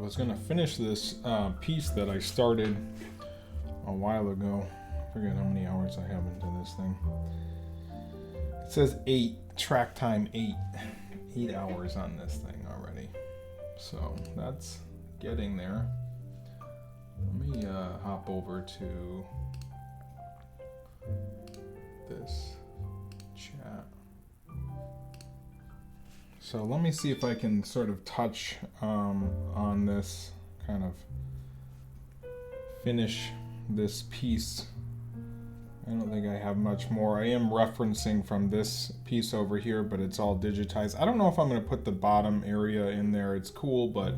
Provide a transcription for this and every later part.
was going to finish this piece that I started a while ago. I forget how many hours I have into this thing. It says 8, track time 8. 8 hours on this thing already. So that's getting there. Let me hop over to this chat. So let me see if I can sort of touch on this, kind of finish this piece. I don't think I have much more. I am referencing from this piece over here, but it's all digitized. I don't know if I'm going to put the bottom area in there. It's cool, but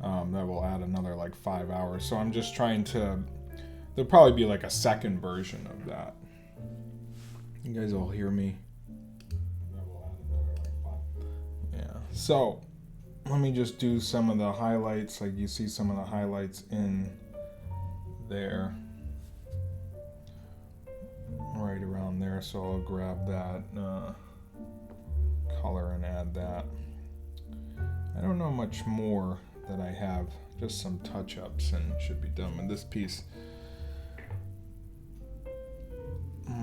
that will add another like 5 hours. So I'm just trying to, there'll probably be like a second version of that. You guys all hear me? Yeah. So let me just do some of the highlights. Like you see some of the highlights in there. Right around there. So I'll grab that color and add that. I don't know much more that I have. Just some touch-ups and should be done with this piece.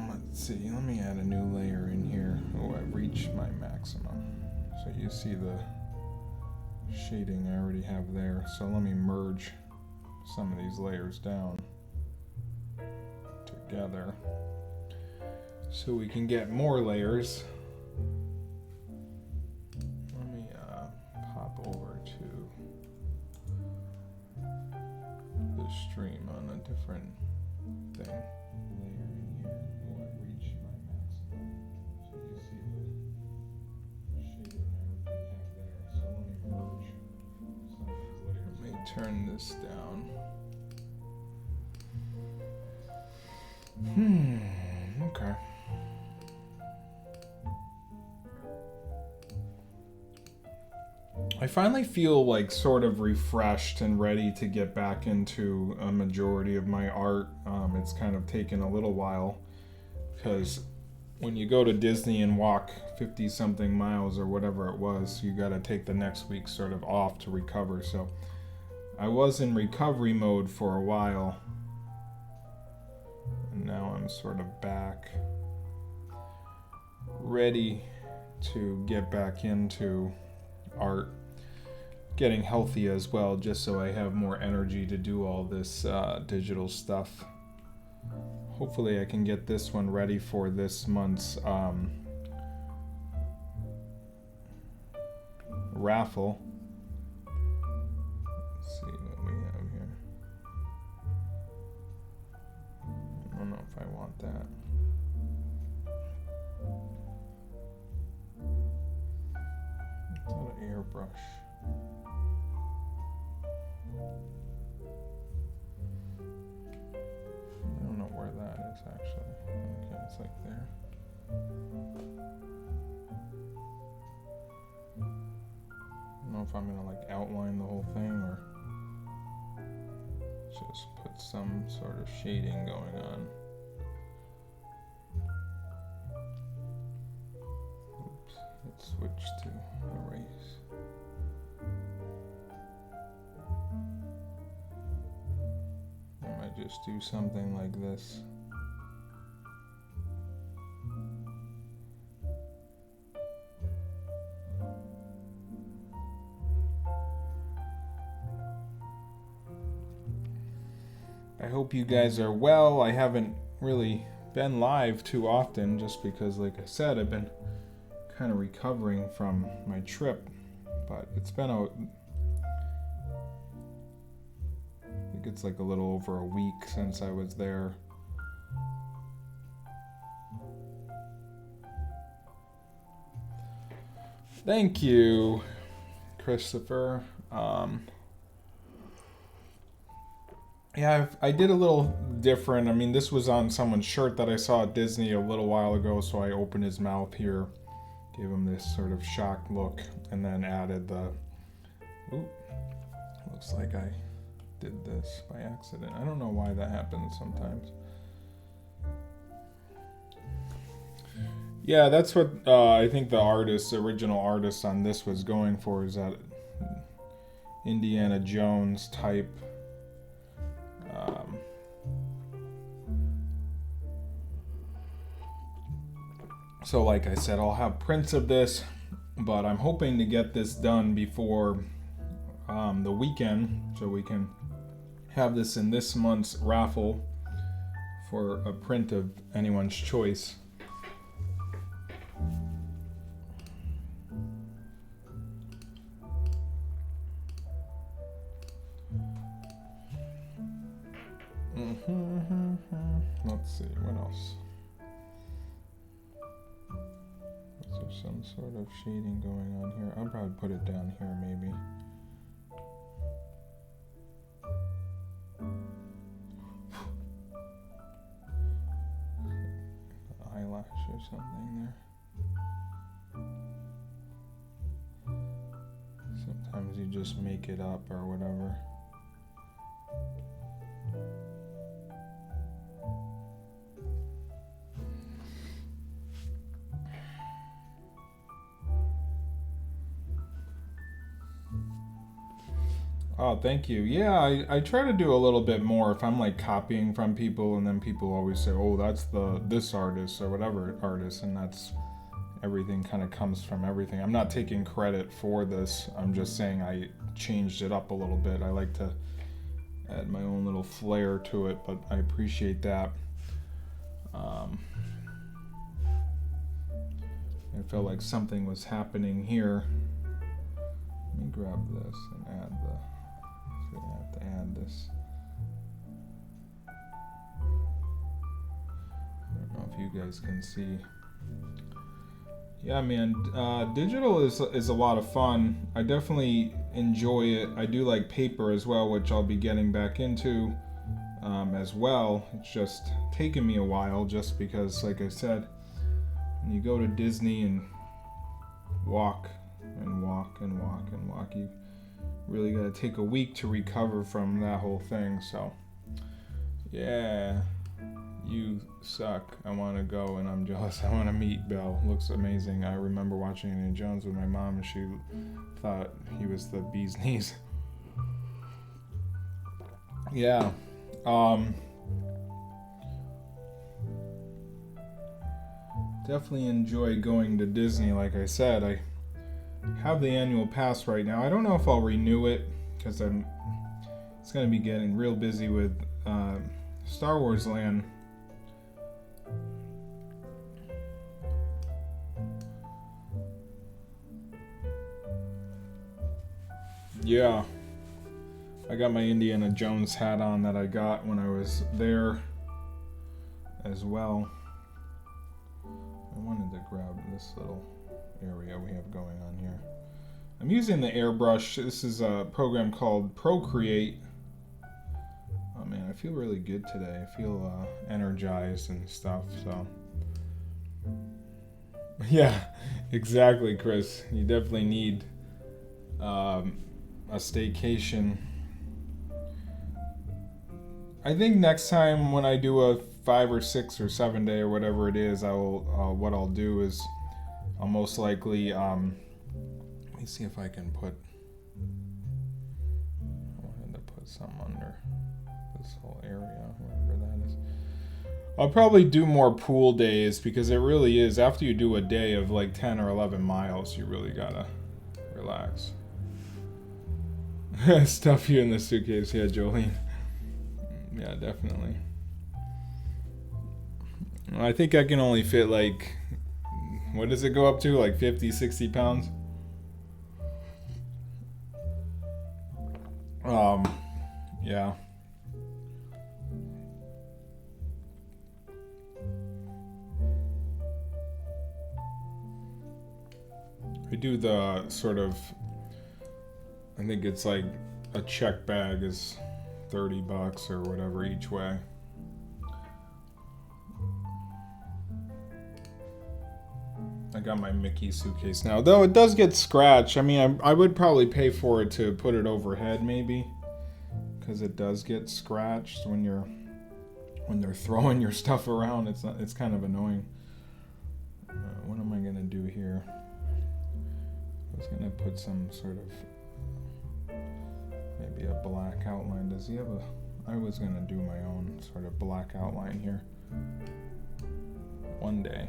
Let's see, let me add a new layer in here. Oh, I reached my maximum. So you see the shading I already have there. So let me merge some of these layers down together so we can get more layers. Let me pop over to the stream on a different thing. Turn this down. Okay. I finally feel like sort of refreshed and ready to get back into a majority of my art. It's kind of taken a little while because when you go to Disney and walk 50 something miles or whatever it was, you got to take the next week sort of off to recover. So I was in recovery mode for a while, and now I'm sort of back, ready to get back into art, getting healthy as well, just so I have more energy to do all this digital stuff. Hopefully I can get this one ready for this month's raffle. See what we have here. I don't know if I want that. It's not an airbrush. I don't know where that is actually. Okay, it's like there. I don't know if I'm gonna like outline the whole thing or just put some sort of shading going on. Oops, let's switch to erase. I might just do something like this. I hope you guys are well. I haven't really been live too often just because, like I said, I've been kind of recovering from my trip. But it's been I think it's like a little over a week since I was there. Thank you, Christopher. Yeah, I did a little different. I mean, this was on someone's shirt that I saw at Disney a little while ago, so I opened his mouth here, gave him this sort of shocked look, and then added the... Ooh, looks like I did this by accident. I don't know why that happens sometimes. Yeah, that's what I think the original artist on this was going for, is that Indiana Jones type so like I said, I'll have prints of this, but I'm hoping to get this done before the weekend so we can have this in this month's raffle for a print of anyone's choice. Let's see, what else? Is there some sort of shading going on here? I'll probably put it down here, maybe. Eyelash or something there. Sometimes you just make it up or whatever. Oh, thank you. Yeah, I try to do a little bit more if I'm like copying from people, and then people always say, oh, that's this artist or whatever artist, and that's everything kind of comes from everything. I'm not taking credit for this. I'm just saying I changed it up a little bit. I like to add my own little flair to it, but I appreciate that. I felt like something was happening here. Let me grab this and add the... I have to add this. I don't know if you guys can see. Yeah, man, digital is a lot of fun. I definitely enjoy it. I do like paper as well, which I'll be getting back into as well. It's just taken me a while, just because, like I said, when you go to Disney and walk and walk and walk and walk, you really got to take a week to recover from that whole thing. So yeah, you suck. I want to go, and I'm jealous. I want to meet Bill. Looks amazing. I remember watching Indiana Jones with my mom, and she thought he was the bee's knees. Yeah. Definitely enjoy going to Disney. Like I said, I have the annual pass right now. I don't know if I'll renew it because it's going to be getting real busy with Star Wars Land. Yeah, I got my Indiana Jones hat on that I got when I was there as well. I wanted to grab this little area we have going on here. I'm using the airbrush. This is a program called Procreate. Oh man, I feel really good today. I feel energized and stuff. So yeah, exactly, Chris. You definitely need a staycation. I think next time when I do a 5 or 6 or 7 day or whatever it is, what I'll do is I'll most likely let me see if I can put. I wanted to put some under this whole area, wherever that is. I'll probably do more pool days, because it really is, after you do a day of like 10 or 11 miles, you really gotta relax. Stuff you in the suitcase, yeah, Jolene. Yeah, definitely. I think I can only fit like, what does it go up to? Like 50, 60 pounds? Yeah. I do the sort of, I think it's like a check bag is $30 or whatever each way. I got my Mickey suitcase now, though it does get scratched. I mean, I would probably pay for it to put it overhead, maybe, because it does get scratched when they're throwing your stuff around. It's kind of annoying. What am I gonna do here? I was gonna put some sort of Be a black outline. Does he have a... I was gonna do my own sort of black outline here one day.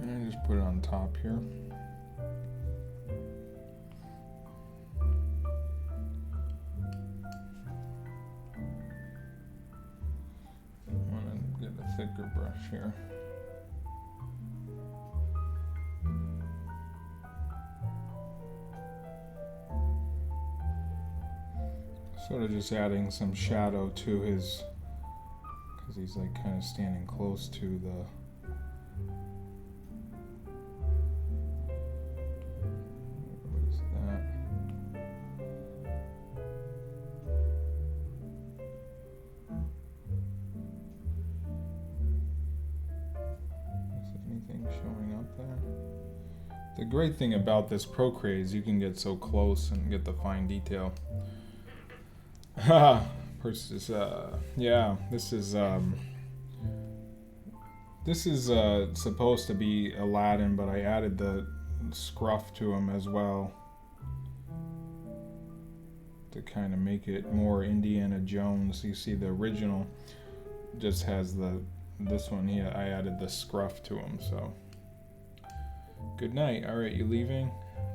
And I just put it on top here. Thicker brush here. Sort of just adding some shadow to his, because he's like kind of standing close to the... What is that? Showing up there. The great thing about this Procreate is you can get so close and get the fine detail. Versus, yeah, this is supposed to be Aladdin, but I added the scruff to him as well to kind of make it more Indiana Jones. You see the original just has this one here. I added the scruff to him, so. Good night. All right, you leaving?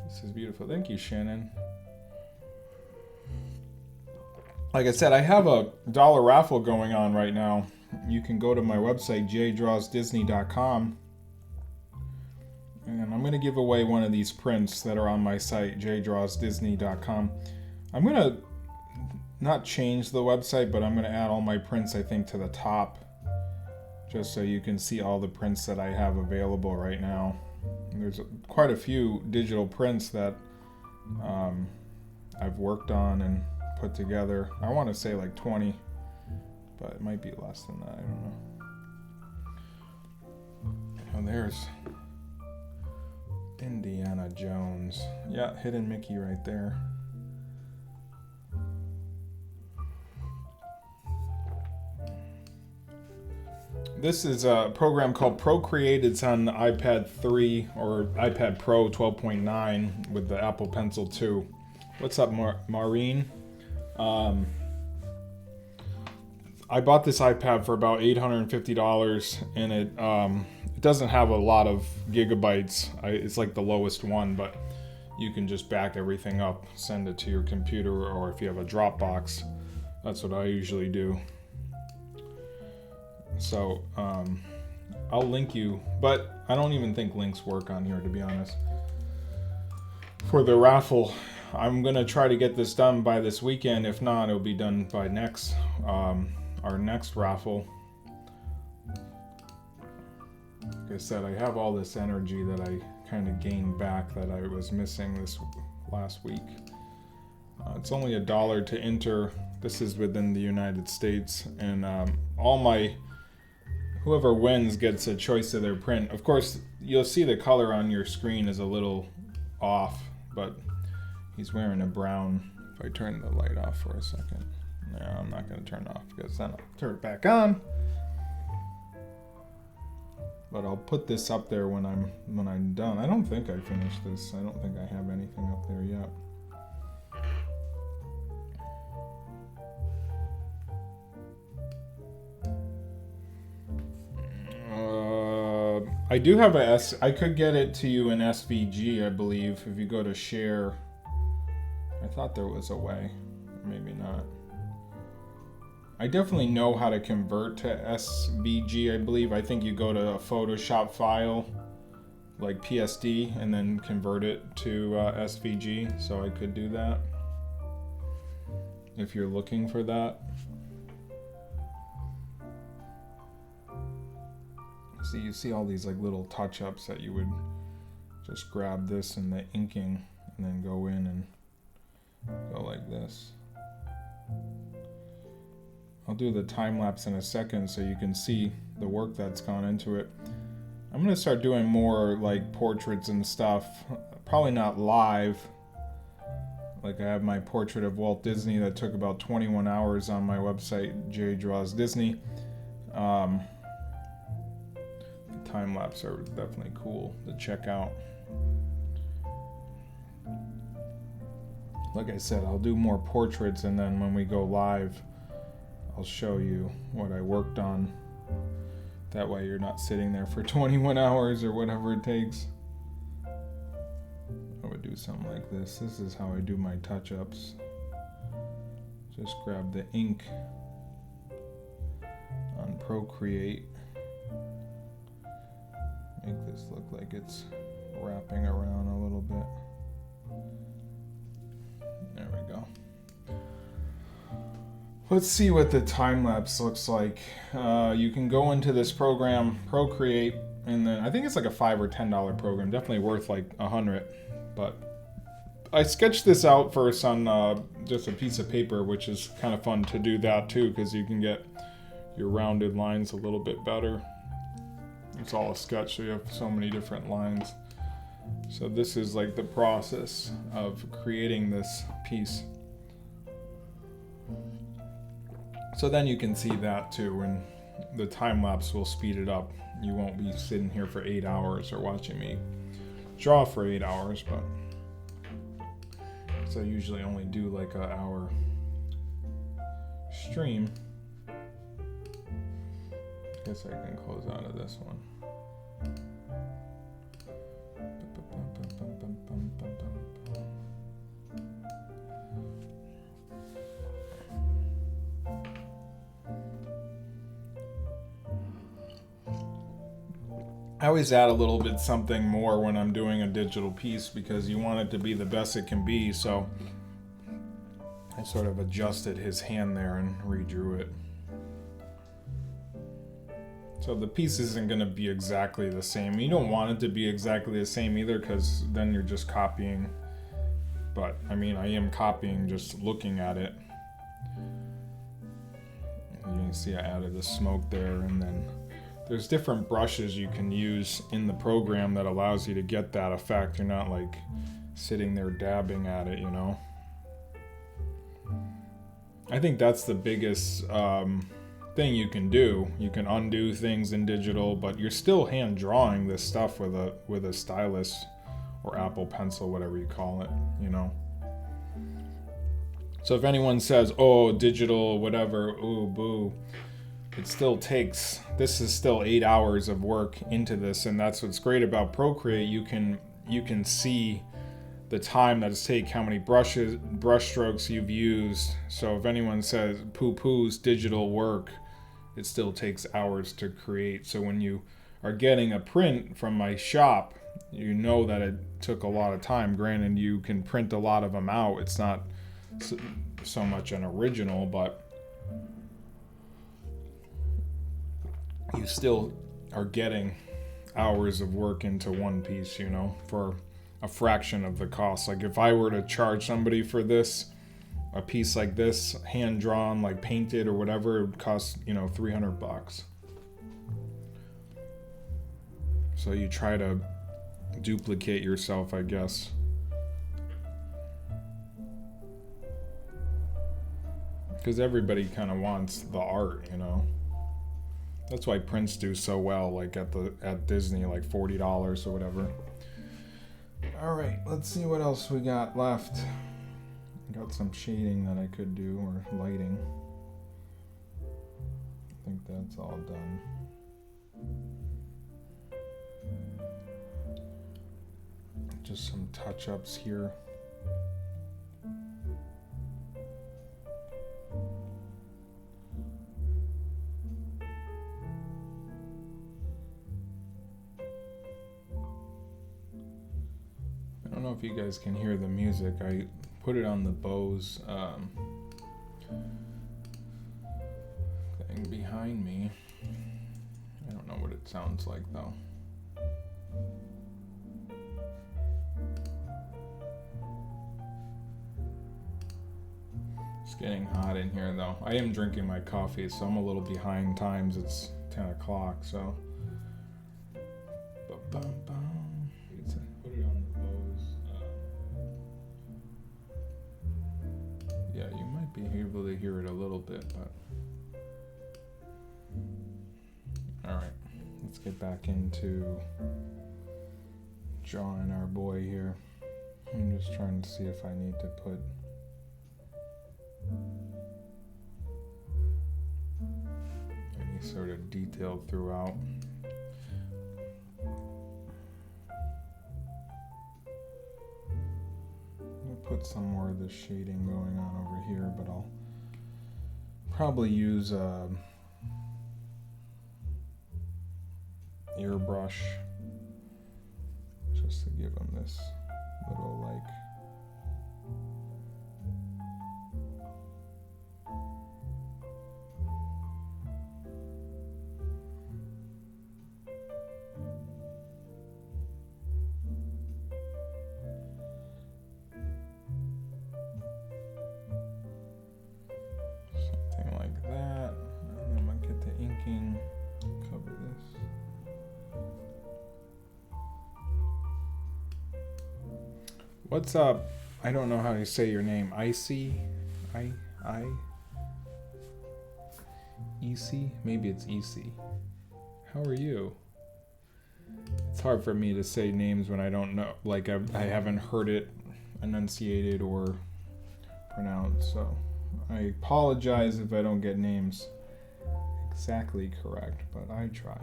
This is beautiful. Thank you, Shannon. Like I said, I have a dollar raffle going on right now. You can go to my website, jdrawsdisney.com, and I'm going to give away one of these prints that are on my site, jdrawsdisney.com. I'm going to not change the website, but I'm going to add all my prints, I think, to the top, just so you can see all the prints that I have available right now. There's quite a few digital prints that I've worked on and put together. I want to say like 20, but it might be less than that. I don't know. Oh, there's Indiana Jones. Yeah, hidden Mickey right there. This is a program called Procreate. It's on the iPad 3 or iPad Pro 12.9 with the Apple Pencil 2. What's up, Maureen? I bought this iPad for about $850, and it doesn't have a lot of gigabytes. It's like the lowest one, but you can just back everything up, send it to your computer, or if you have a Dropbox, that's what I usually do. So, I'll link you, but I don't even think links work on here, to be honest. For the raffle, I'm going to try to get this done by this weekend. If not, it'll be done by our next raffle. Like I said, I have all this energy that I kind of gained back that I was missing this last week. It's only $1 to enter. This is within the United States, and whoever wins gets a choice of their print. Of course, you'll see the color on your screen is a little off, but he's wearing a brown. If I turn the light off for a second. No, I'm not going to turn it off because then I'll turn it back on. But I'll put this up there when I'm done. I don't think I finished this. I don't think I have anything up there yet. I do have I could get it to you in SVG, I believe, if you go to share. I thought there was a way. Maybe not. I definitely know how to convert to SVG, I believe. I think you go to a Photoshop file, like PSD, and then convert it to SVG, so I could do that. If you're looking for that. So you see all these like little touch-ups that you would just grab this and the inking and then go in and go like this. I'll do the time lapse in a second so you can see the work that's gone into it. I'm going to start doing more like portraits and stuff. Probably not live. Like I have my portrait of Walt Disney that took about 21 hours on my website, Jerry Draws Disney. Time lapse are definitely cool to check out. Like I said, I'll do more portraits, and then when we go live, I'll show you what I worked on. That way you're not sitting there for 21 hours or whatever it takes. I would do something like this. This is how I do my touch-ups. Just grab the ink on Procreate. Make this look like it's wrapping around a little bit. There we go. Let's see what the time lapse looks like. You can go into this program, Procreate, and then I think it's like a $5 or $10 program. Definitely worth like $100. But I sketched this out first on just a piece of paper, which is kind of fun to do that too, because you can get your rounded lines a little bit better. It's all a sketch, so you have so many different lines. So this is like the process of creating this piece. So then you can see that too, and the time lapse will speed it up. You won't be sitting here for 8 hours or watching me draw for 8 hours, but so I usually only do like an hour stream. Guess I can close out of this one. I always add a little bit something more when I'm doing a digital piece because you want it to be the best it can be, so I sort of adjusted his hand there and redrew it. So the piece isn't going to be exactly the same. You don't want it to be exactly the same either, because then you're just copying. But I mean, I am copying just looking at it. And you can see I added the smoke there, and then there's different brushes you can use in the program that allows you to get that effect. You're not like sitting there dabbing at it, you know. I think that's the biggest thing you can do. You can undo things in digital, but you're still hand drawing this stuff with a stylus or Apple Pencil, whatever you call it, you know. So if anyone says, "Oh, digital, whatever, ooh, boo," it still takes. This is still 8 hours of work into this, and that's what's great about Procreate. You can see the time that it's take, how many brush strokes you've used. So if anyone says poo-poos digital work, it still takes hours to create. So when you are getting a print from my shop, you know that it took a lot of time. Granted, you can print a lot of them out. It's not so much an original, but you still are getting hours of work into one piece, you know, for a fraction of the cost. Like if I were to charge somebody for this, a piece like this, hand drawn, like painted or whatever, it would cost, you know, $300. So you try to duplicate yourself, I guess. Because everybody kind of wants the art, you know. That's why prints do so well, like at Disney, like $40 or whatever. All right, let's see what else we got left. Got some shading that I could do, or lighting. I think that's all done. Just some touch-ups here. I don't know if you guys can hear the music. I put it on the Bose thing behind me. I don't know what it sounds like though. It's getting hot in here though. I am drinking my coffee, so I'm a little behind times. It's 10 o'clock, so. Put it on the Bose little bit, but all right, let's get back into drawing our boy here. I'm just trying to see if I need to put any sort of detail throughout. Put some more of the shading going on over here, but I'll probably use a airbrush just to give him this little like What's up? I don't know how to say your name. Icy? EC? Maybe it's EC. How are you? It's hard for me to say names when I don't know, like I haven't heard it enunciated or pronounced, so I apologize if I don't get names exactly correct, but I try.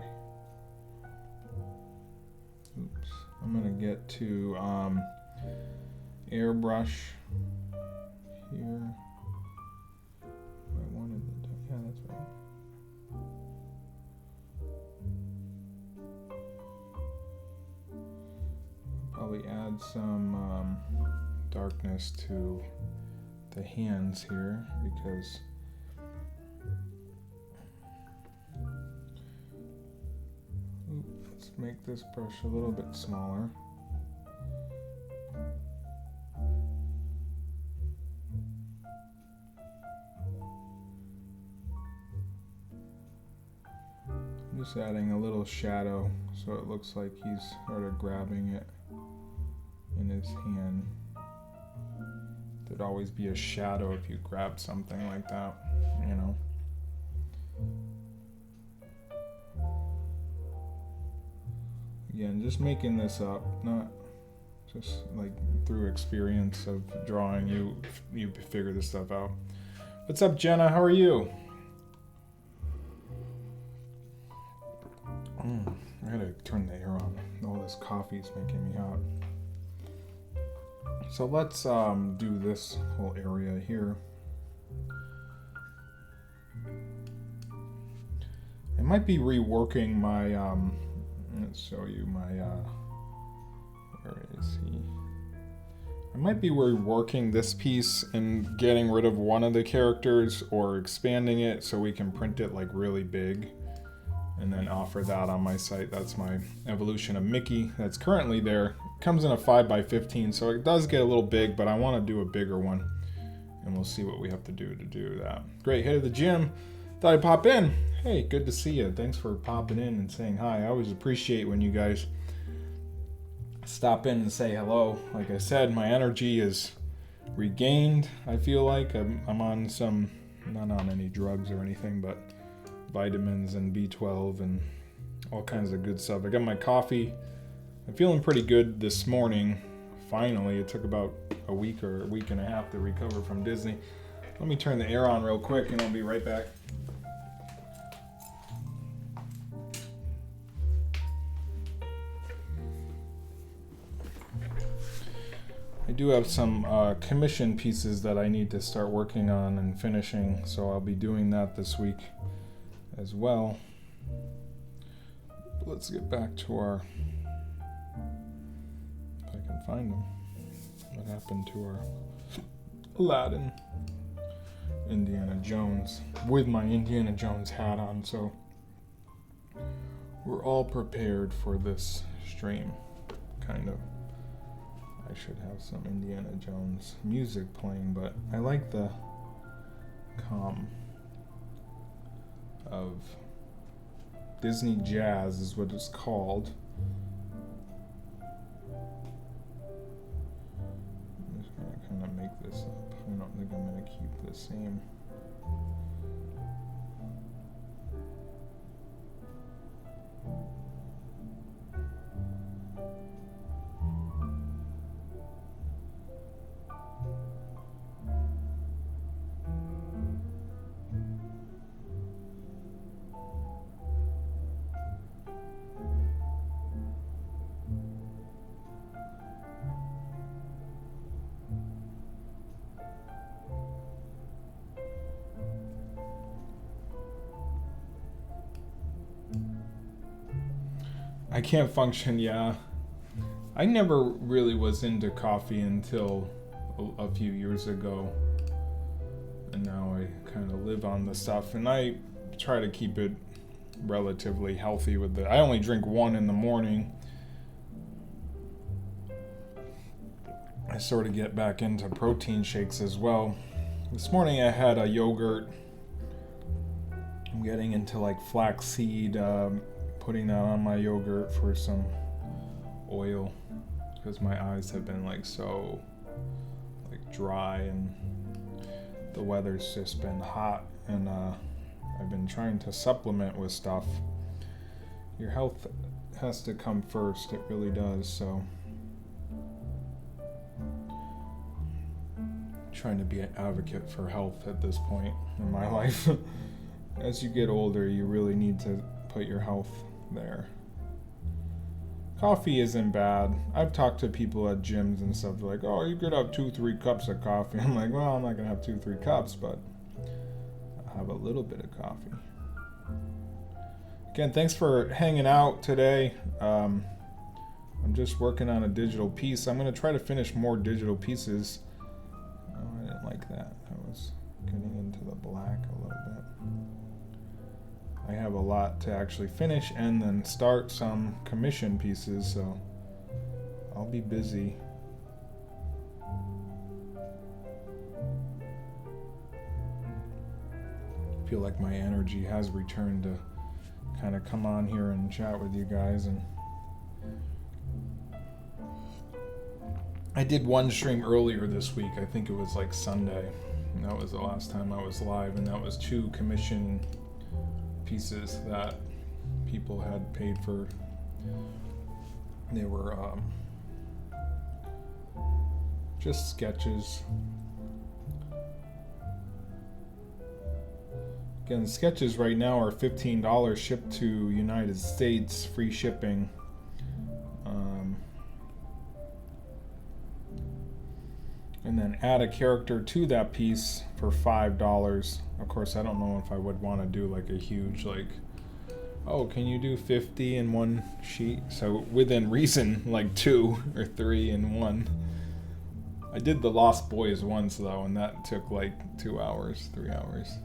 Oops. I'm gonna get to airbrush here. I wanted to, yeah, that's right. Probably add some darkness to the hands here because let's make this brush a little bit smaller. Just adding a little shadow so it looks like he's sort of grabbing it in his hand. There'd always be a shadow if you grab something like that, you know. Again, just making this up, not just like through experience of drawing. You figure this stuff out. What's up, Jenna? How are you? I gotta turn the air on. All this coffee's making me hot. So let's do this whole area here. I might be reworking my let's show you my where is he? I might be reworking this piece and getting rid of one of the characters or expanding it so we can print it like really big and then offer that on my site. That's my evolution of Mickey that's currently there. It comes in a 5x15, so it does get a little big, but I want to do a bigger one, and we'll see what we have to do that. Great, hit of the gym. Thought I'd pop in. Hey, good to see you. Thanks for popping in and saying hi. I always appreciate when you guys stop in and say hello. Like I said, my energy is regained. I feel like I'm on some, not on any drugs or anything, but vitamins and B12 and all kinds of good stuff. I got my coffee. I'm feeling pretty good this morning. Finally, it took about a week or a week and a half to recover from Disney. Let me turn the air on real quick and I'll be right back. I do have some commission pieces that I need to start working on and finishing, so I'll be doing that this week as well. Let's get back to our, if I can find them, what happened to our Aladdin, Indiana Jones, with my Indiana Jones hat on, so we're all prepared for this stream, kind of. I should have some Indiana Jones music playing, but I like the calm of Disney Jazz is what it's called. I'm just gonna kind of make this up. I don't think I'm gonna keep the same I can't function, yeah. I never really was into coffee until a few years ago. And now I kind of live on the stuff. And I try to keep it relatively healthy with it. I only drink one in the morning. I sort of get back into protein shakes as well. This morning I had a yogurt. I'm getting into like flaxseed, putting that on my yogurt for some oil because my eyes have been like so like dry, and the weather's just been hot, and I've been trying to supplement with stuff. Your health has to come first, it really does. So trying to be an advocate for health at this point in my life. As you get older, you really need to put your health there. Coffee isn't bad. I've talked to people at gyms and stuff like, oh, you could have 2-3 cups of coffee. I'm like, well, I'm not gonna have 2-3 cups, but I'll have a little bit of coffee. Again, thanks for hanging out today. I'm just working on a digital piece. I'm gonna try to finish more digital pieces. Oh, I didn't like that. I was getting into the black a little bit. I have a lot to actually finish and then start some commission pieces, so I'll be busy. I feel like my energy has returned to kind of come on here and chat with you guys. And I did one stream earlier this week. I think it was like Sunday. And that was the last time I was live, and that was 2 commission pieces that people had paid for. They were just sketches. Again, sketches right now are $15 shipped to United States, free shipping. And then add a character to that piece for $5. Of course, I don't know if I would want to do like a huge, like, oh, can you do 50 in one sheet? So within reason, like 2 or 3 in one. I did the Lost Boys once though, and that took like 2 hours, 3 hours.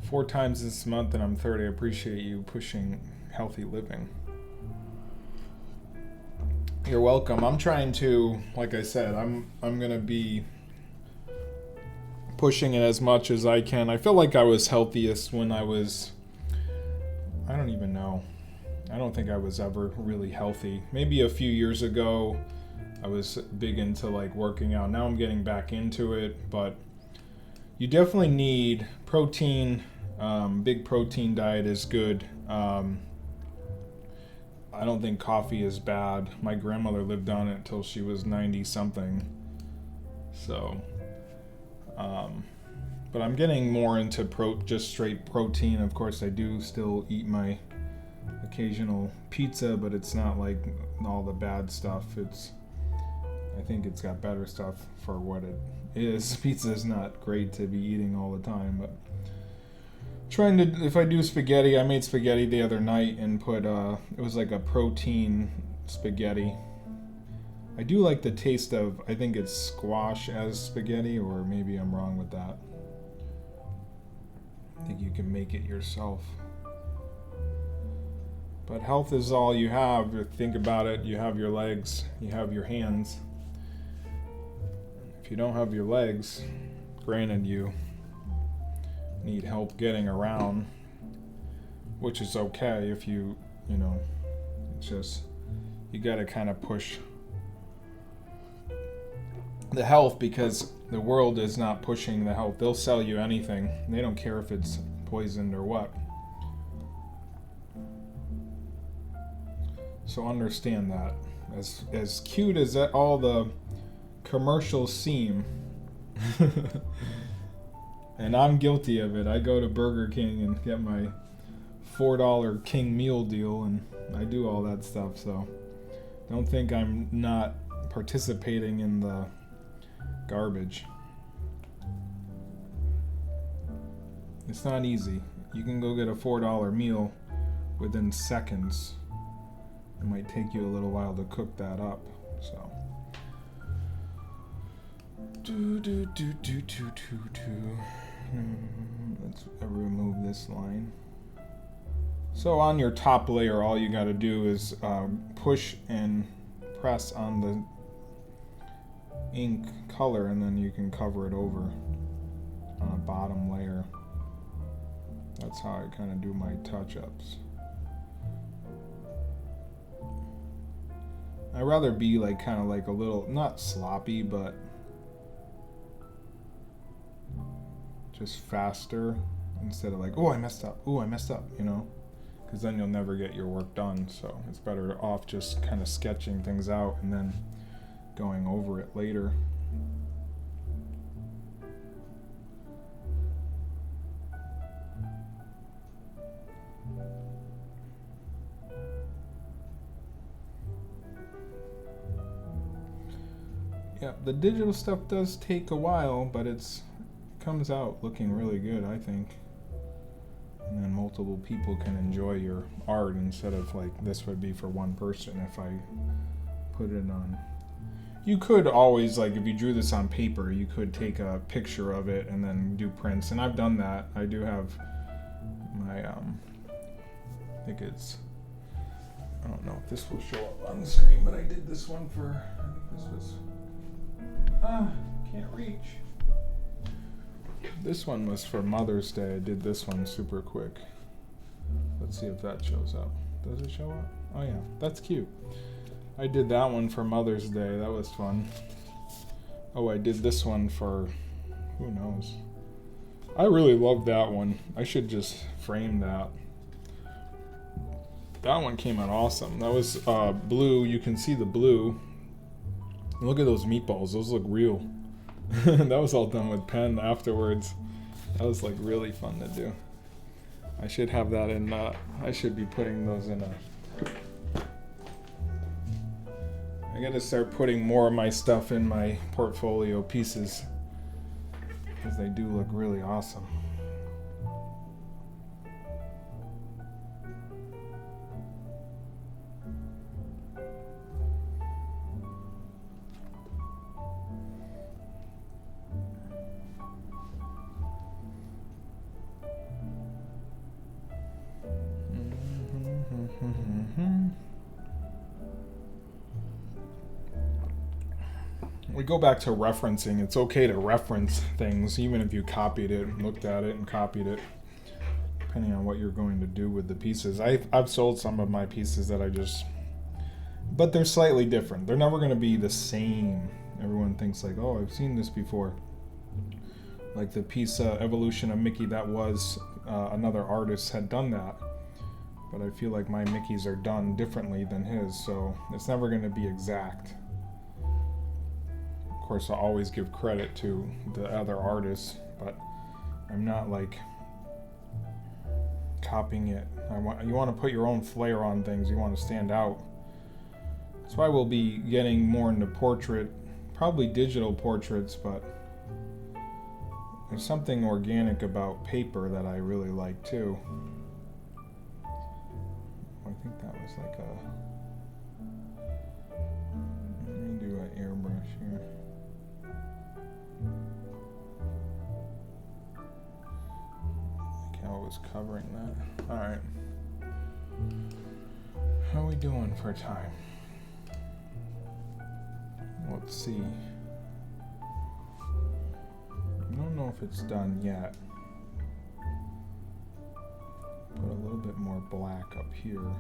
Four times this month, and I'm 30. I appreciate you pushing healthy living. You're welcome. I'm trying to, like I said, I'm gonna be pushing it as much as I can. I feel like I was healthiest when I was, I don't even know. I don't think I was ever really healthy. Maybe a few years ago, I was big into like working out. Now I'm getting back into it, but you definitely need protein. Big protein diet is good. I don't think coffee is bad. My grandmother lived on it till she was 90 something. So, but I'm getting more into just straight protein. Of course, I do still eat my occasional pizza, but it's not like all the bad stuff. I think it's got better stuff for what it is. Pizza is not great to be eating all the time, but if I do spaghetti, I made spaghetti the other night and put, it was like a protein spaghetti. I do like the taste of, I think it's squash as spaghetti, or maybe I'm wrong with that. I think you can make it yourself. But health is all you have. Think about it. You have your legs, you have your hands. If you don't have your legs, granted you need help getting around, which is okay if you know, it's just, you gotta kind of push the health, because the world is not pushing the health. They'll sell you anything. They don't care if it's poisoned or what. So understand that. As cute as that, all the commercials seem, and I'm guilty of it. I go to Burger King and get my $4 King meal deal, and I do all that stuff. So don't think I'm not participating in the garbage. It's not easy. You can go get a $4 meal within seconds. It might take you a little while to cook that up. So. Let's remove this line. So on your top layer, all you got to do is push and press on the ink color, and then you can cover it over on a bottom layer. That's how I kind of do my touch-ups. I'd rather be like kind of like a little, not sloppy, but just faster instead of like, oh, I messed up, you know? Because then you'll never get your work done. So it's better off just kind of sketching things out and then going over it later. Yeah, the digital stuff does take a while, but it comes out looking really good, I think. And then multiple people can enjoy your art instead of like this would be for one person if I put it on. You could always, like if you drew this on paper, you could take a picture of it and then do prints. And I've done that. I do have my, I think it's, I don't know if this will show up on the screen, but I did this one for, I think this was, can't reach. This one was for Mother's Day. I did this one super quick. Let's see if that shows up. Does it show up? Oh yeah, that's cute. I did that one for Mother's Day. That was fun. Oh, I did this one for, who knows? I really love that one. I should just frame that. That one came out awesome. That was blue. You can see the blue. Look at those meatballs. Those look real. That was all done with pen afterwards. That was like really fun to do. I should have that in, I should be putting those in a, I gotta start putting more of my stuff in my portfolio pieces because they do look really awesome. We go back to referencing. It's okay to reference things even if you copied it and looked at it and copied it, depending on what you're going to do with the pieces. I've sold some of my pieces that I just, but they're slightly different. They're never going to be the same. Everyone thinks like, oh, I've seen this before. Like the piece Evolution of Mickey, that was another artist had done that. But I feel like my Mickeys are done differently than his, so it's never going to be exact. Of course, I always give credit to the other artists, but I'm not like copying it. You want to put your own flair on things. You want to stand out. That's why we'll be getting more into portrait, probably digital portraits, but there's something organic about paper that I really like too. I think that was like a, let me do an airbrush here. Like how I was covering that. Alright. How are we doing for time? Let's see. I don't know if it's done yet. Put a little bit more black up here.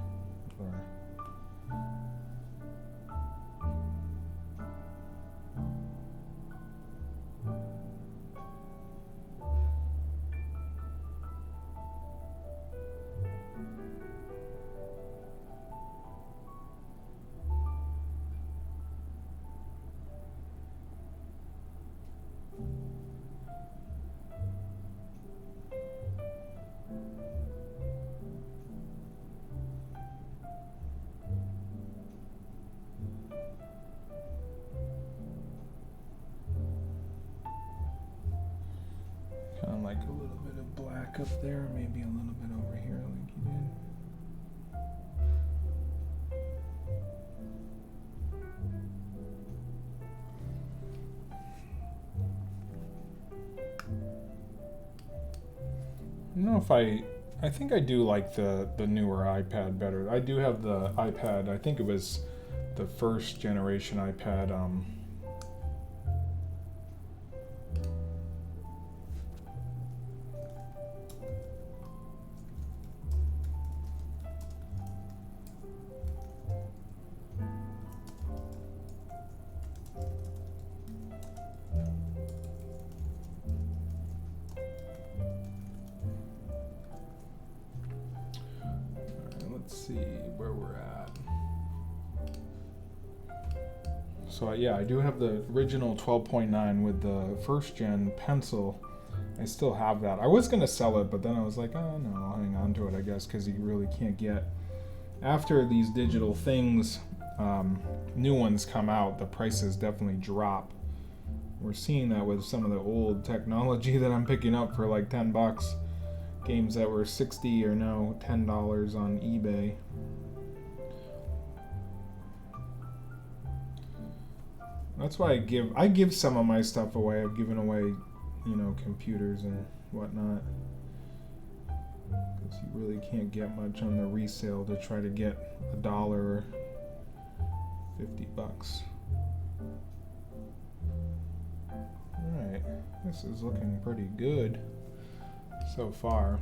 back up there, maybe a little bit over here like you did. I don't know if I think I do like the newer iPad better. I do have the iPad, I think it was the first generation iPad. Let's see where we're at. So yeah, I do have the original 12.9 with the first gen pencil. I still have that. I was gonna sell it, but then I was like, oh no, I'll hang on to it, I guess, because you really can't get, after these digital things, new ones come out, the prices definitely drop. We're seeing that with some of the old technology that I'm picking up for like $10. Games that were $60 are now $10 on eBay. That's why I give some of my stuff away. I've given away, you know, computers and whatnot, because you really can't get much on the resale to try to get $1 or $50. Alright, this is looking pretty good so far.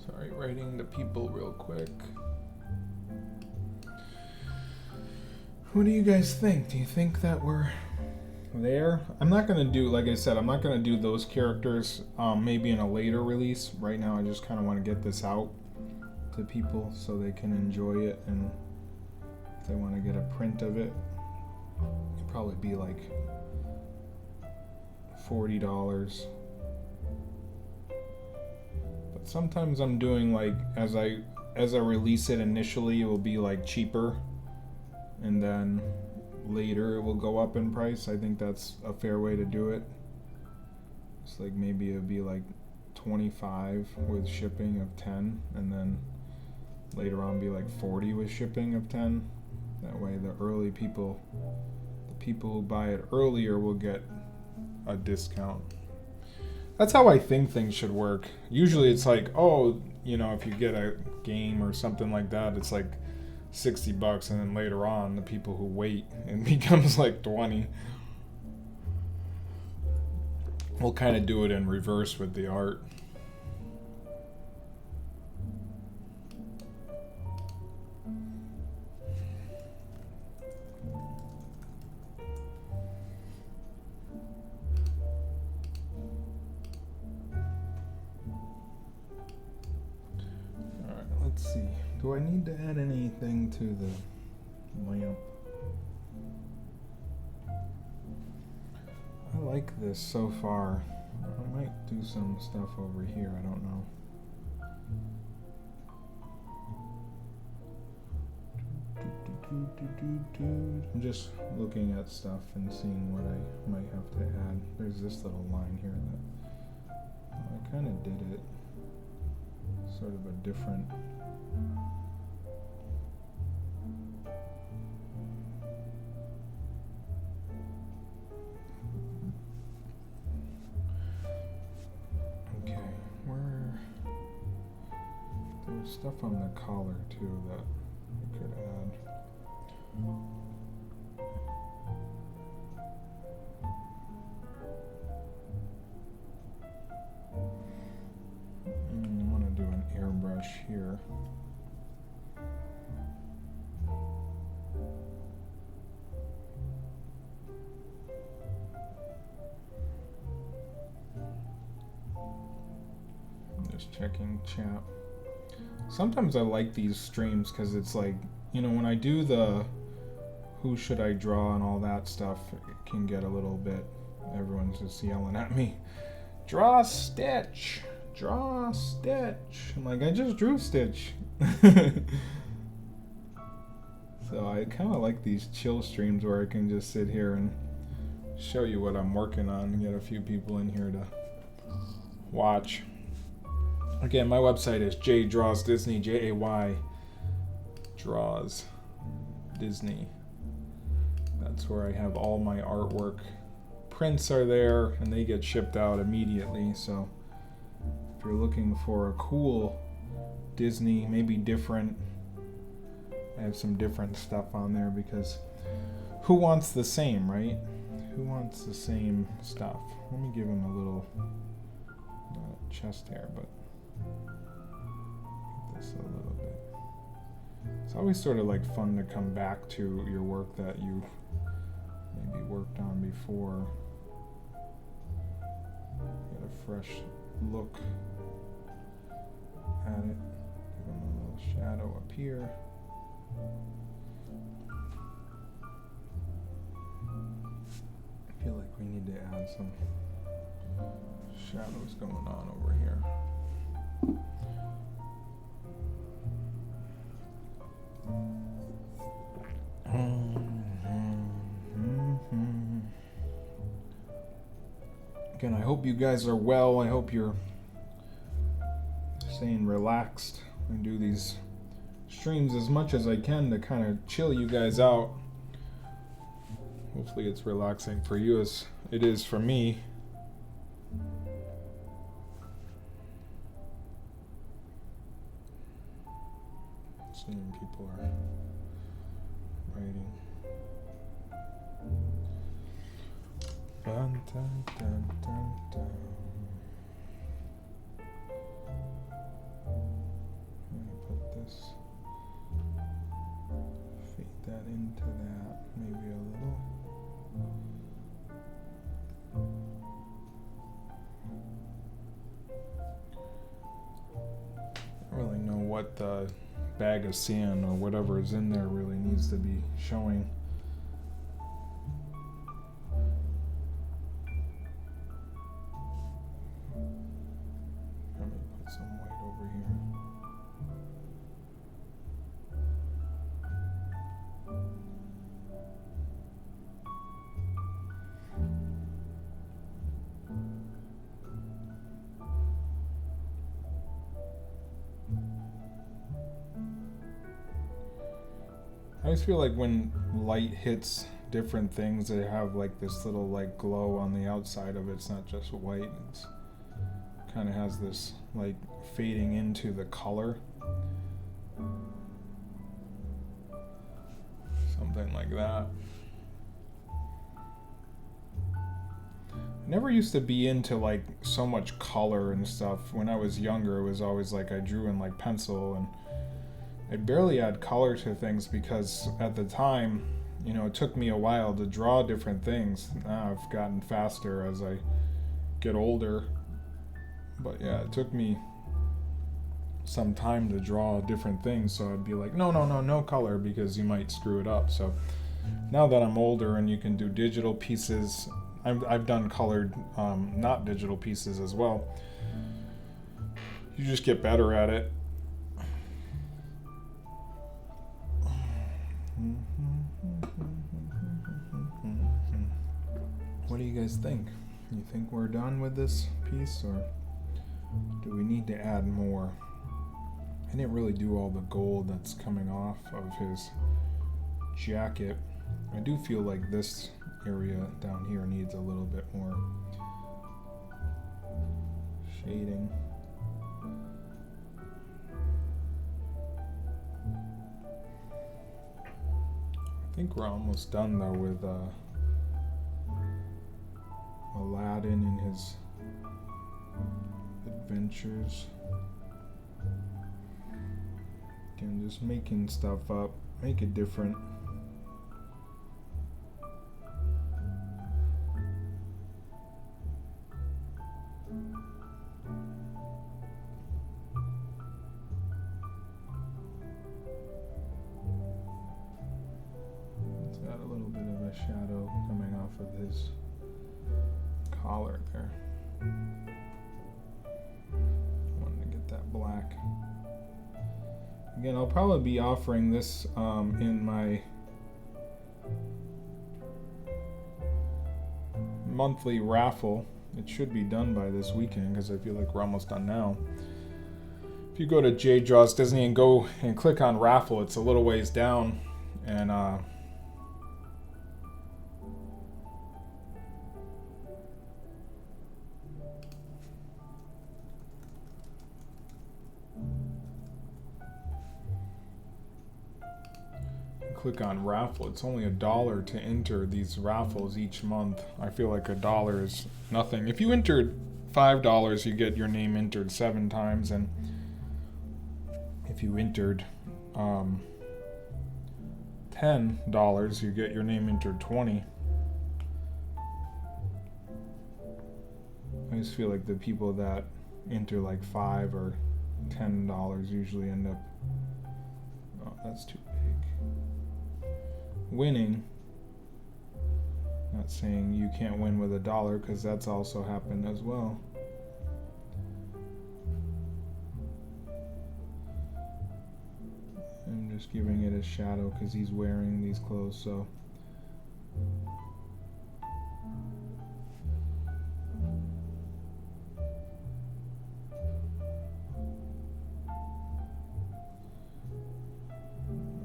Sorry, writing to people real quick. What do you guys think? Do you think that we're there? I'm not gonna do, like I said, I'm not gonna do those characters, maybe in a later release. Right now I just kind of want to get this out to people so they can enjoy it, and if they want to get a print of it, it'd probably be like $40. But sometimes I'm doing like, as I release it initially, it will be like cheaper, and then later it will go up in price. I think that's a fair way to do it. It's like maybe it'd be like 25 with shipping of 10, and then later on be like 40 with shipping of 10. That way the people who buy it earlier will get a discount. That's how I think things should work. Usually it's like, oh, you know, if you get a game or something like that, it's like $60, and then later on the people who wait, it becomes like 20. We'll kind of do it in reverse with the art. Alright, let's see. Do I need to add anything to the lamp? I like this so far. I might do some stuff over here, I don't know. I'm just looking at stuff and seeing what I might have to add. There's this little line here that I kind of did it. Sort of a different. Okay, there's stuff on the collar too that I could add. I want to do an airbrush here. Just checking chat. Sometimes I like these streams because it's like, you know, when I do the who should I draw and all that stuff, it can get a little bit, everyone's just yelling at me, draw Stitch, draw Stitch. I'm like, I just drew Stitch. So I kind of like these chill streams where I can just sit here and show you what I'm working on and get a few people in here to watch. Again, my website is Jay Draws Disney, Jay Draws Disney. That's where I have all my artwork. Prints are there and they get shipped out immediately. So if you're looking for a cool Disney, maybe different, I have some different stuff on there because who wants the same, right? Who wants the same stuff? Let me give him a little chest hair, but this a little bit. It's always sort of like fun to come back to your work that you maybe worked on before. Get a fresh look at it. Give him a little shadow up here. I feel like we need to add some shadows going on over here. Again, I hope you guys are well. I hope you're staying relaxed. I do these streams as much as I can to kind of chill you guys out. Hopefully it's relaxing for you as it is for me. Seeing people are writing. Dun, dun, dun, dun, dun. I'm gonna put this, feed that into that, maybe a little. I don't really know what the bag of sand or whatever is in there really needs to be showing. Let me put some white over here. I always feel like when light hits different things, they have like this little like glow on the outside of it. It's not just white. It's kind of has this like fading into the color. Something like that. I never used to be into like so much color and stuff. When I was younger, it was always like I drew in like pencil and I barely add color to things because at the time, you know, it took me a while to draw different things. Now I've gotten faster as I get older. But yeah, it took me some time to draw different things, so I'd be like, no color, because you might screw it up. So now that I'm older and you can do digital pieces, I've done colored, not digital pieces as well. You just get better at it. What do you guys think? You think we're done with this piece, or do we need to add more? I didn't really do all the gold that's coming off of his jacket. I do feel like this area down here needs a little bit more shading. I think we're almost done though with Aladdin and his adventures. Again, just making stuff up, make it different. his collar there. Wanted to get that black. Again, I'll probably be offering this in my monthly raffle. It should be done by this weekend because I feel like we're almost done now. If you go to J Draws Disney and go and click on raffle, it's a little ways down, and click on raffle. It's only $1 to enter these raffles each month. I feel like $1 is nothing. If you entered $5, you get your name entered 7 times, and if you entered $10, you get your name entered 20. I just feel like the people that enter like $5 or $10 usually end up, oh, that's too big, winning. Not saying you can't win with $1, because that's also happened as well. I'm just giving it a shadow because he's wearing these clothes, so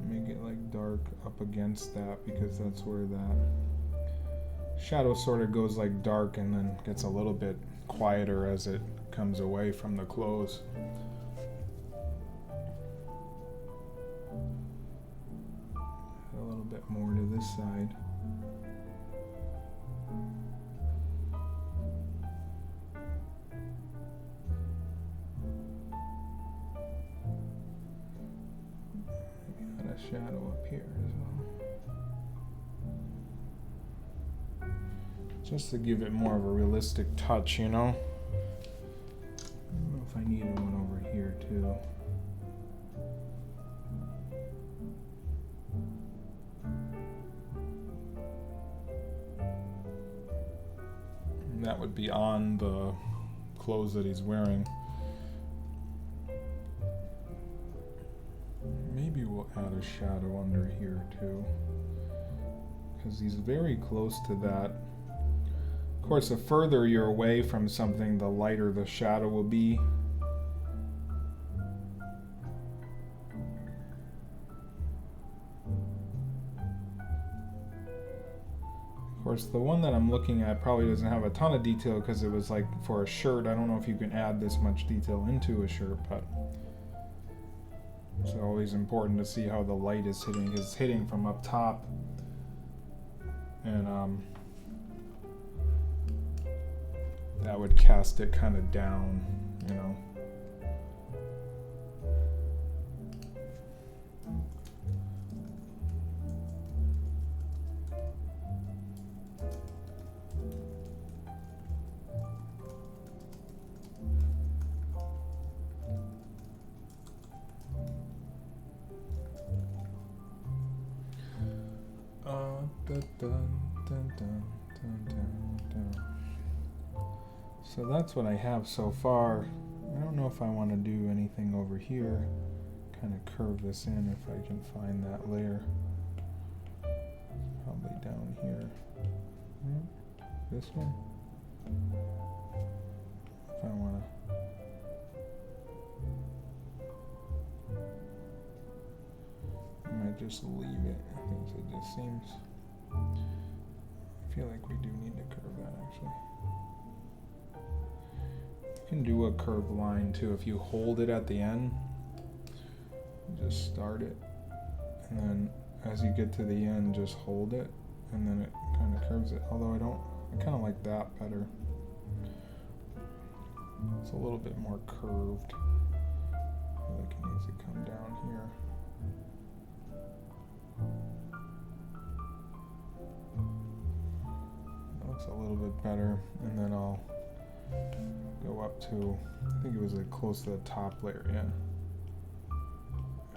make it like dark up against that, because that's where that shadow sort of goes like dark and then gets a little bit quieter as it comes away from the clothes. A little bit more to this side. Got a shadow up here as well. Just to give it more of a realistic touch, you know? I don't know if I needed one over here too. And that would be on the clothes that he's wearing. Maybe we'll add a shadow under here too, because he's very close to that. Of course, the further you're away from something, the lighter the shadow will be. Of course, the one that I'm looking at probably doesn't have a ton of detail because it was like for a shirt. I don't know if you can add this much detail into a shirt, but it's always important to see how the light is hitting. It's hitting from up top, and that would cast it kind of down, you know. So that's what I have so far. I don't know if I want to do anything over here. Kind of curve this in if I can find that layer. Probably down here. This one? If I want to, I might just leave it because it just seems, I feel like we do need to curve that actually. You can do a curved line too. If you hold it at the end, just start it, and then as you get to the end, just hold it, and then it kind of curves it. Although I kind of like that better. It's a little bit more curved. I feel like it needs to come down here. That looks a little bit better, and then I'll go up to, I think it was like close to the top layer, yeah.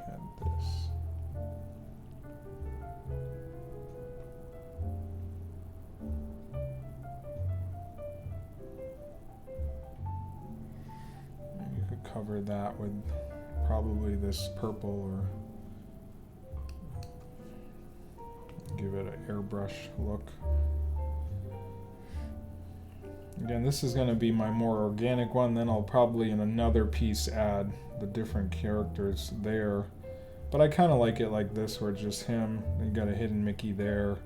Add this. cover that with probably this purple or give it an airbrush look. Again, this is going to be my more organic one, then I'll probably in another piece add the different characters there. But I kind of like it like this, where it's just him, you got a hidden Mickey there,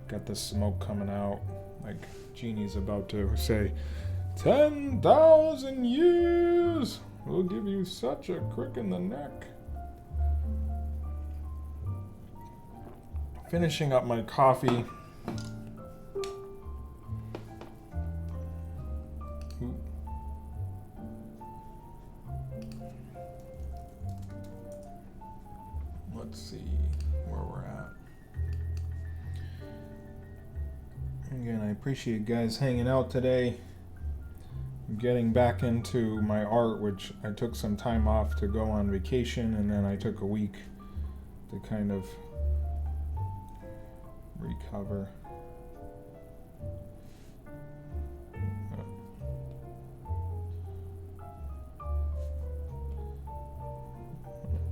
got the smoke coming out, like Genie's about to say, 10,000 years will give you such a crick in the neck. Finishing up my coffee. Ooh. Let's see where we're at. Again, I appreciate you guys hanging out today. I'm getting back into my art, which I took some time off to go on vacation, and then I took a week to kind of recover.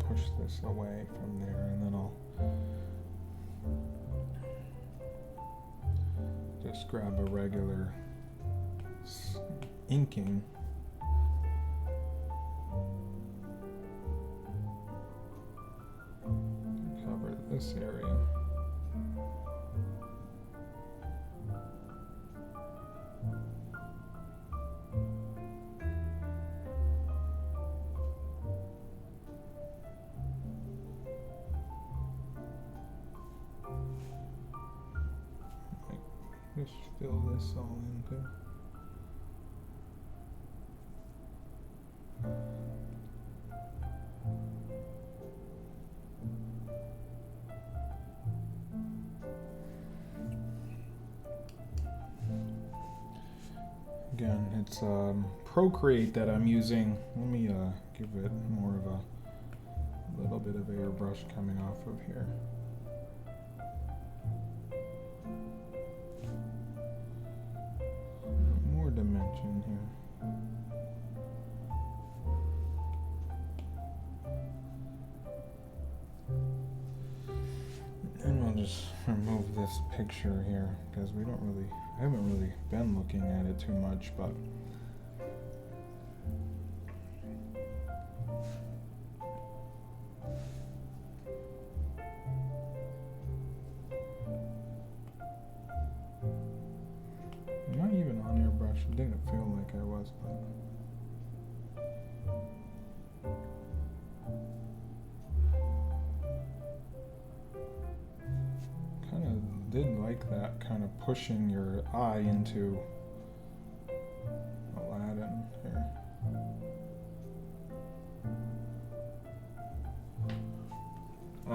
Push this away from there, and then I'll just grab a regular inking. Cover this area. Just fill this all in too. Again, it's Procreate that I'm using. Let me give it more of a little bit of airbrush coming off of here. More dimension here. And I'll just remove this picture here because I haven't really been looking at it too much, but I'm not even on airbrush. It didn't feel like I was, but did like that kind of pushing your eye into Aladdin here. I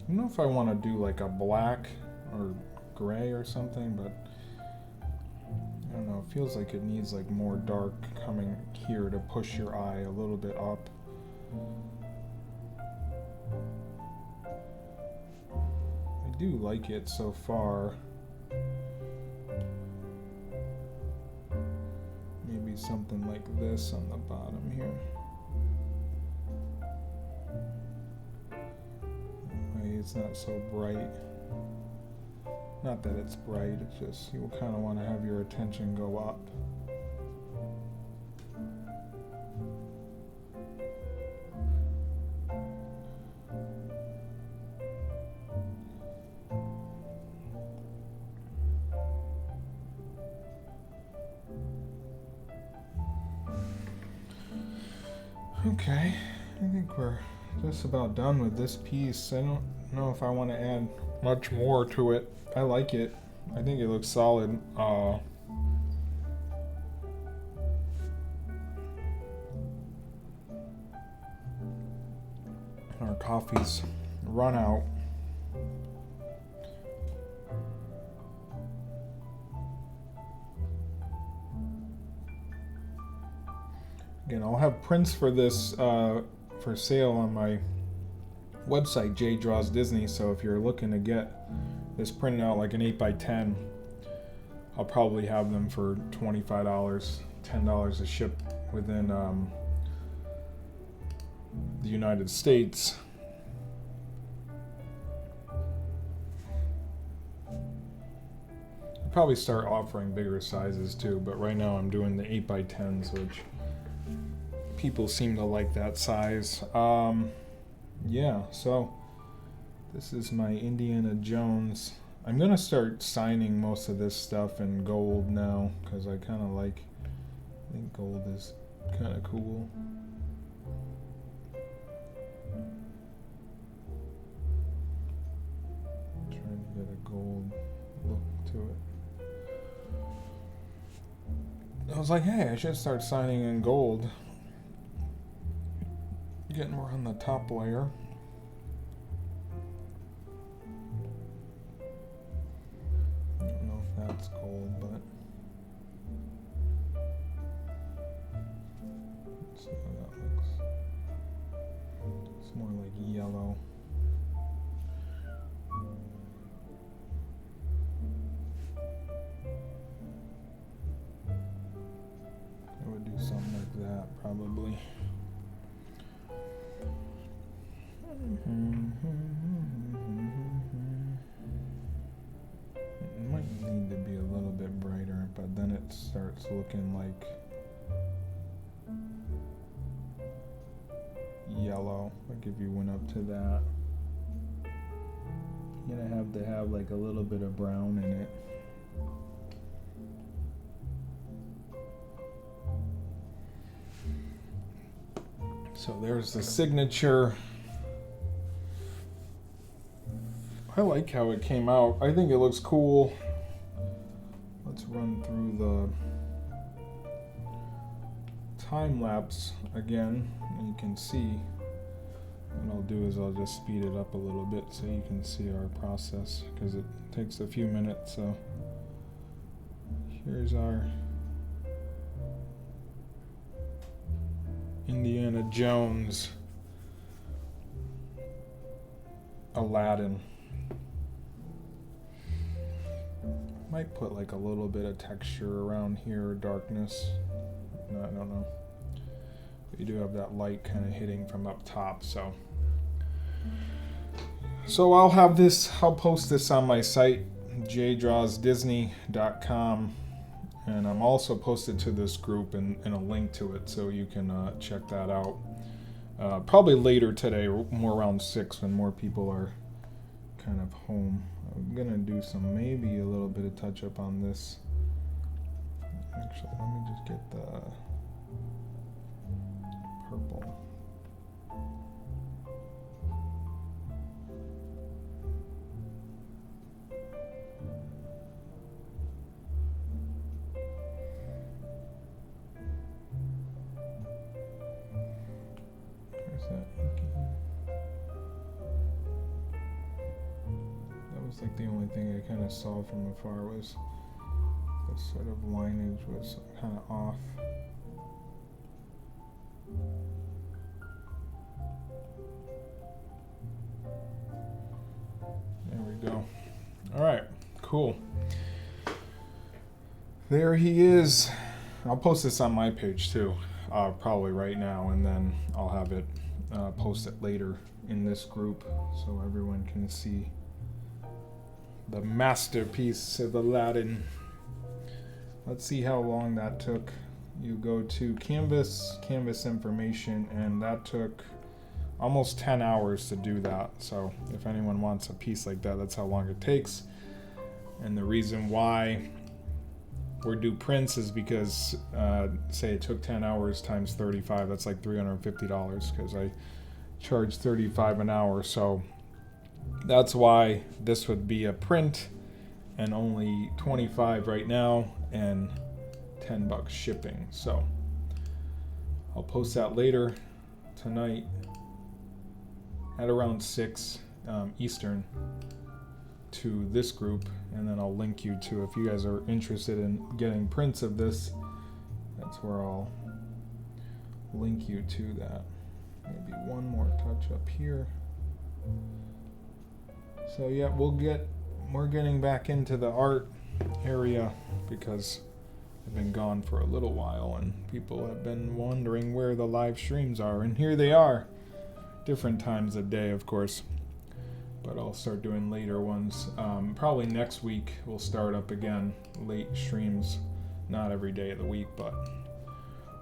don't know if I want to do like a black or gray or something, but I don't know, it feels like it needs like more dark coming here to push your eye a little bit up. I do like it so far. Maybe something like this on the bottom here. That way it's not so bright. Not that it's bright, it's just you kind of want to have your attention go up. Okay, I think we're just about done with this piece. I don't know if I want to add much more to it. I like it. I think it looks solid. Our coffee's run out. Again, I'll have prints for this for sale on my website, Jay Draws Disney. So if you're looking to get this printed out like an 8x10, I'll probably have them for $25, $10 a ship within the United States. I'll probably start offering bigger sizes too, but right now I'm doing the 8x10s, which people seem to like that size. Yeah, so this is my Indiana Jones. I'm gonna start signing most of this stuff in gold now, because I kind of like, I think gold is kind of cool. Trying to get a gold look to it. I was like, hey, I should start signing in gold. Getting more on the top layer. I don't know if that's gold, but let's see how that looks. It's more like yellow. I would do something like that, probably. It might need to be a little bit brighter, but then it starts looking like yellow. Like if you went up to that, you're gonna have to have like a little bit of brown in it. So there's the signature. I like how it came out. I think it looks cool. Let's run through the time lapse again, and you can see. What I'll do is I'll just speed it up a little bit so you can see our process, because it takes a few minutes. So here's our Indiana Jones Aladdin. Might put like a little bit of texture around here, darkness. No, I don't know. But you do have that light kind of hitting from up top, so I'll have this, I'll post this on my site, jdrawsdisney.com, and I'm also posted to this group and a link to it, so you can check that out. Probably later today, more around 6 when more people are kind of home. I'm gonna do maybe a little bit of touch up on this. Actually, let me just get the purple. Where's that inking? That was like the only thing I kind of saw from afar, was this sort of lineage was kind of off. There we go. All right, cool. There he is. I'll post this on my page too, probably right now, and then I'll have it post it later in this group so everyone can see the masterpiece of Aladdin. Let's see how long that took. You go to canvas information, and that took almost 10 hours to do that. So if anyone wants a piece like that, that's how long it takes. And the reason why we're do prints is because say it took 10 hours times 35, that's like $350, because I charge $35 an hour. So that's why this would be a print and only $25 right now and $10 shipping. So I'll post that later tonight at around 6 Eastern to this group, and then I'll link you to, if you guys are interested in getting prints of this, that's where I'll link you to that. Maybe one more touch up here. So yeah, we're getting back into the art area, because I've been gone for a little while and people have been wondering where the live streams are, and here they are. different times of day, of course. But I'll start doing later ones. Probably next week we'll start up again, late streams. Not every day of the week, but...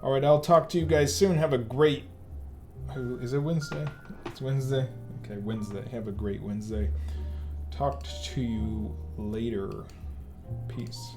Alright, I'll talk to you guys soon. Have a great... Is it Wednesday? It's Wednesday? Okay, Wednesday. Have a great Wednesday. Talk to you later. Peace.